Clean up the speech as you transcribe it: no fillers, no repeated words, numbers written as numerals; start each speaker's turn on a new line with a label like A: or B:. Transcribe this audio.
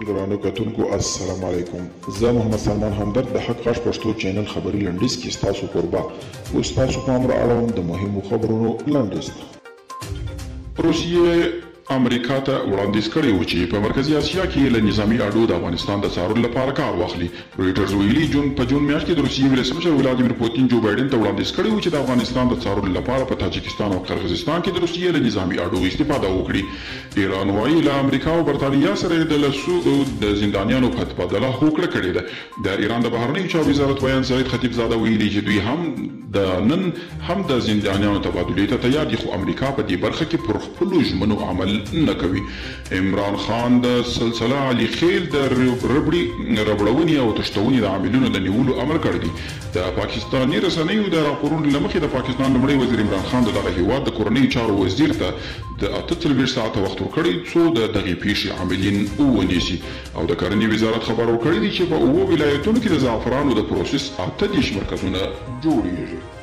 A: درانه کتونکو السلام علیکم. زه محمد سلمان همدرد د حق غږ پښتو چینل خبري لنډیز کې ستاسو کوربه او ستاسو پام را اړوم د مهمو خبرونو لنډیز ته. روسیې امریکا ته وړاندیز کړی و چې په مرکزي اسیا کې له نظامي اډو د افغانستان د څارلو لپاره کار واخلي. رویټرز ویلي په جون میاشت کې د روسیې ولسمشر ولادیمیر پوتین جو بایدن ته وړاندیز کړی و چې د افغانستان د څارلو لپاره په تاجکستان او قرغیزستان کې د روسیې له نظامي اډو استفاده وکړي. ایران وايي له امریکا او برتانیا سره د زندانیانو په تبادله هوکړه کړې ده. د ایران د بهرنیو چارو وزارت ویان سعید خطیبزاده ویلي چې دوی نن هم د زندانیانو تبادلې ته تیار دي، خو امریکا په دې برخه کې پر خپلو ژمنو عمل نه کوي. عمران خان د سلسله علي خیل د ربړونې او تښتونې د عاملونو د نیولو امر کړی دی. د پاکستاني رسنیو د راپورونو له مخې د پاکستان لومړی وزیر عمران خان د دغه هیواد د کورنیو چارو وزیر ته د 48 ساعته وخت ورکړی څو د دغې پیښې عاملین ونیسي. او د کرنې وزارت خبر ورکړی دی چې په 7 ولایتونو کې د زعفرانو د پروسس 38 مرکزونه جوړیږي.